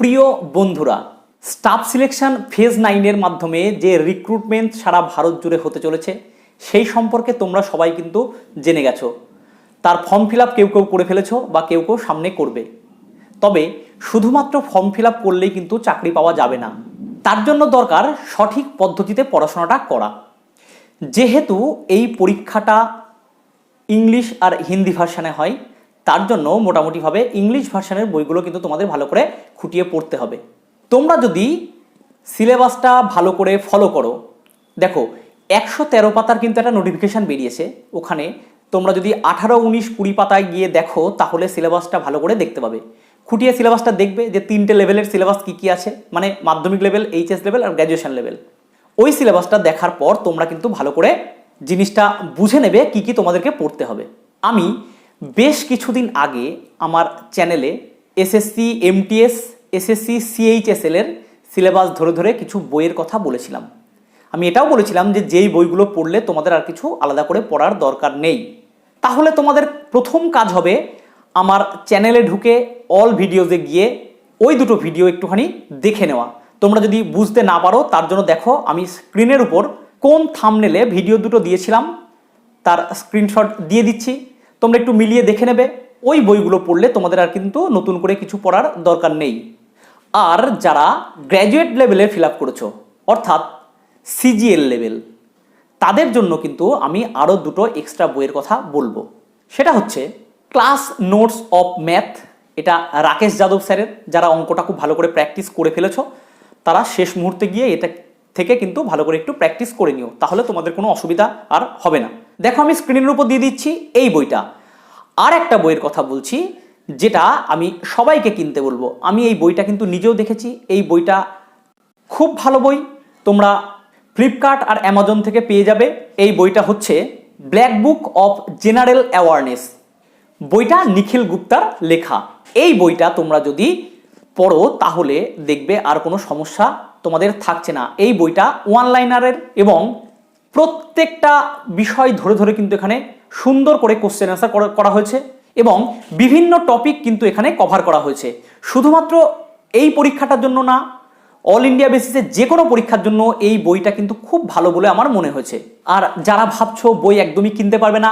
প্রিয় বন্ধুরা, staff selection phase 9 এর মাধ্যমে যে রিক্রুটমেন্ট সারা ভারত জুড়ে হতে চলেছে সেই সম্পর্কে তোমরা সবাই কিন্তু জেনে গেছো। তার ফর্ম ফিল আপ কেউ কেউ করে ফেলেছো বা কেউ কেউ সামনে করবে। তবে শুধুমাত্র ফর্ম ফিল আপ করলেই কিন্তু চাকরি পাওয়া যাবে না, তার জন্য দরকার সঠিক পদ্ধতিতে পড়াশোনাটা করা। যেহেতু এই পরীক্ষাটা ইংলিশ আর হিন্দি ভার্সানে হয়, তার জন্য মোটামুটিভাবে ইংলিশ ভার্সানের বইগুলো কিন্তু তোমাদের ভালো করে খুঁটিয়ে পড়তে হবে। তোমরা যদি সিলেবাসটা ভালো করে ফলো করো, দেখো 113 পাতার কিন্তু একটা নোটিফিকেশান বেরিয়েছে। ওখানে তোমরা যদি 18, 19, 20 পাতায় গিয়ে দেখো তাহলে সিলেবাসটা ভালো করে দেখতে পাবে। খুঁটিয়ে সিলেবাসটা দেখবে যে 3টে লেভেলের সিলেবাস কী কী আছে, মানে মাধ্যমিক লেভেল, এইচএস লেভেল আর গ্র্যাজুয়েশন লেভেল। ওই সিলেবাসটা দেখার পর তোমরা কিন্তু ভালো করে জিনিসটা বুঝে নেবে কি কি তোমাদেরকে পড়তে হবে। আমি বেশ কিছুদিন আগে আমার চ্যানেলে এসএসসি, এমটিএস, এসএসসি, সিএইচএসএল এর সিলেবাস ধরে ধরে কিছু বইয়ের কথা বলেছিলাম। আমি এটাও বলেছিলাম যে যেই বইগুলো পড়লে তোমাদের আর কিছু আলাদা করে পড়ার দরকার নেই। তাহলে তোমাদের প্রথম কাজ হবে আমার চ্যানেলে ঢুকে অল ভিডিওতে গিয়ে ওই দুটো ভিডিও একটুখানি দেখে নেওয়া। তোমরা যদি বুঝতে না পারো তার জন্য দেখো আমি স্ক্রিনের উপর কোন থাম্বনেলে ভিডিও দুটো দিয়েছিলাম তার স্ক্রিনশট দিয়ে দিচ্ছি, তোমরা একটু মিলিয়ে দেখে নেবে। ওই বইগুলো পড়লে তোমাদের আর কিন্তু নতুন করে কিছু পড়ার দরকার নেই। আর যারা গ্র্যাজুয়েট লেভেলে ফিল আপ করেছো, অর্থাৎ সিজিএল লেভেল, তাদের জন্য কিন্তু আমি আরও দুটো এক্সট্রা বইয়ের কথা বলবো। সেটা হচ্ছে ক্লাস নোটস অফ ম্যাথ, এটা রাকেশ যাদব স্যারের। যারা অঙ্কটা খুব ভালো করে প্র্যাকটিস করে ফেলেছো তারা শেষ মুহূর্তে গিয়ে এটা থেকে কিন্তু ভালো করে একটু প্র্যাকটিস করে নিও, তাহলে তোমাদের কোনো অসুবিধা আর হবে না। দেখো আমি স্ক্রিনের উপর দিয়ে দিচ্ছি এই বইটা। আর একটা বইয়ের কথা বলছি যেটা আমি সবাইকে কিনতে বলবো। আমি এই বইটা কিন্তু নিজেও দেখেছি, এই বইটা খুব ভালো বই, তোমরা ফ্লিপকার্ট আর অ্যামাজন থেকে পেয়ে যাবে। এই বইটা হচ্ছে black book of general awareness. বইটা নিখিল গুপ্তার লেখা। এই বইটা তোমরা যদি পড়ো তাহলে দেখবে আর কোনো সমস্যা তোমাদের থাকছে না। এই বইটা ওয়ান লাইনারের এবং প্রত্যেকটা বিষয় ধরে ধরে কিন্তু এখানে সুন্দর করে কোশ্চেন অ্যান্সার করা হয়েছে এবং বিভিন্ন টপিক কিন্তু এখানে কভার করা হয়েছে। শুধুমাত্র এই পরীক্ষাটার জন্য না, অল ইন্ডিয়া বেসিসে যে কোনো পরীক্ষার জন্য এই বইটা কিন্তু খুব ভালো বলে আমার মনে হয়েছে। আর যারা ভাবছো বই একদমই কিনতে পারবে না,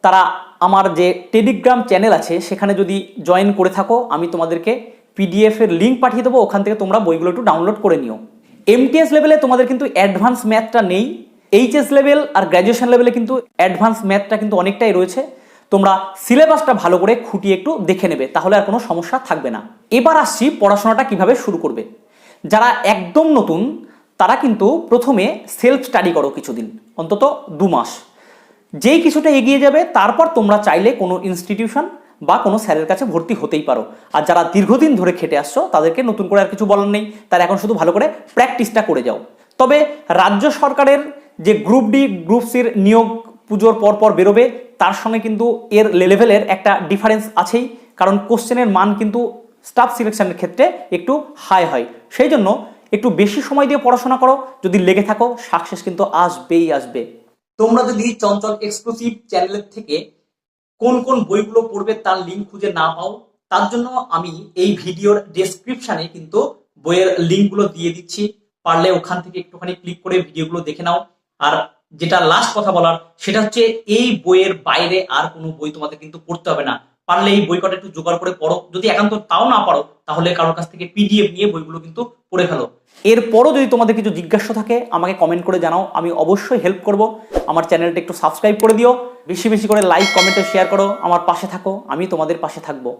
তারা আমার যে টেলিগ্রাম চ্যানেল আছে সেখানে যদি জয়েন করে থাকো, আমি তোমাদেরকে পিডিএফ এর লিঙ্ক পাঠিয়ে দেবো, ওখান থেকে তোমরা বইগুলো একটু ডাউনলোড করে নিও। এমটিএস লেভেলে তোমাদের কিন্তু অ্যাডভান্স ম্যাথটা নেই, এইচএস লেভেল আর গ্র্যাজুয়েশন লেভেলে কিন্তু অ্যাডভান্স ম্যাথটা কিন্তু অনেকটাই রয়েছে। তোমরা সিলেবাসটা ভালো করে খুঁটিয়ে একটু দেখে নেবে, তাহলে আর কোনো সমস্যা থাকবে না। এবার আসছি পড়াশোনাটা কিভাবে শুরু করবে। যারা একদম নতুন তারা কিন্তু প্রথমে সেলফ স্টাডি করো কিছুদিন, অন্তত 2 মাস। যেই কিছুটা এগিয়ে যাবে তারপর তোমরা চাইলে কোনো ইনস্টিটিউশন বা কোনো স্যারের কাছে ভর্তি হতেই পারো। আর যারা দীর্ঘদিন ধরে খেটে আসছো তাদেরকে নতুন করে আর কিছু বলার নেই, তারা এখন শুধু ভালো করে প্র্যাকটিসটা করে যাও। তবে রাজ্য সরকারের যে গ্রুপ ডি, গ্রুপ সির নিয়োগ পুজোর পর বেরোবে, তার সঙ্গে কিন্তু এর লেভেলের একটা ডিফারেন্স আছেই, কারণ কোশ্চেনের মান কিন্তু স্টাফ সিলেকশনের ক্ষেত্রে একটু হাই হয়। সেই জন্য একটু বেশি সময় দিয়ে পড়াশোনা করো, যদি লেগে থাকো সাকসেস কিন্তু আসবেই আসবে। তোমরা যদি চঞ্চল এক্সক্লুসিভ চ্যানেলের থেকে কোন কোন বইগুলো পড়বে তার লিঙ্ক খুঁজে না পাও, তার জন্য আমি এই ভিডিওর ডেসক্রিপশনে কিন্তু বইয়ের লিঙ্কগুলো দিয়ে দিচ্ছি, পারলে ওখান থেকে একটুখানি ক্লিক করে ভিডিওগুলো দেখে নাও। আর যেটা লাস্ট কথা বলার সেটা হচ্ছে এই বইয়ের বাইরে আর কোনো বই তোমাদের কিন্তু পড়তে হবে না। পারলে এই বই কটা একটু জোগাড় করে পড়ো, যদি একান্ত তাও না পারো তাহলে কারোর কাছ থেকে পিডিএফ নিয়ে বইগুলো কিন্তু পড়ে ফেলো। এরপরও যদি তোমাদের কিছু জিজ্ঞাসা থাকে আমাকে কমেন্ট করে জানাও, আমি অবশ্যই হেল্প করব। আমার চ্যানেলটা একটু সাবস্ক্রাইব করে দিও, বেশি বেশি করে লাইক, কমেন্ট ও শেয়ার করো, আমার পাশে থাকো, আমি তোমাদের পাশে থাকবো।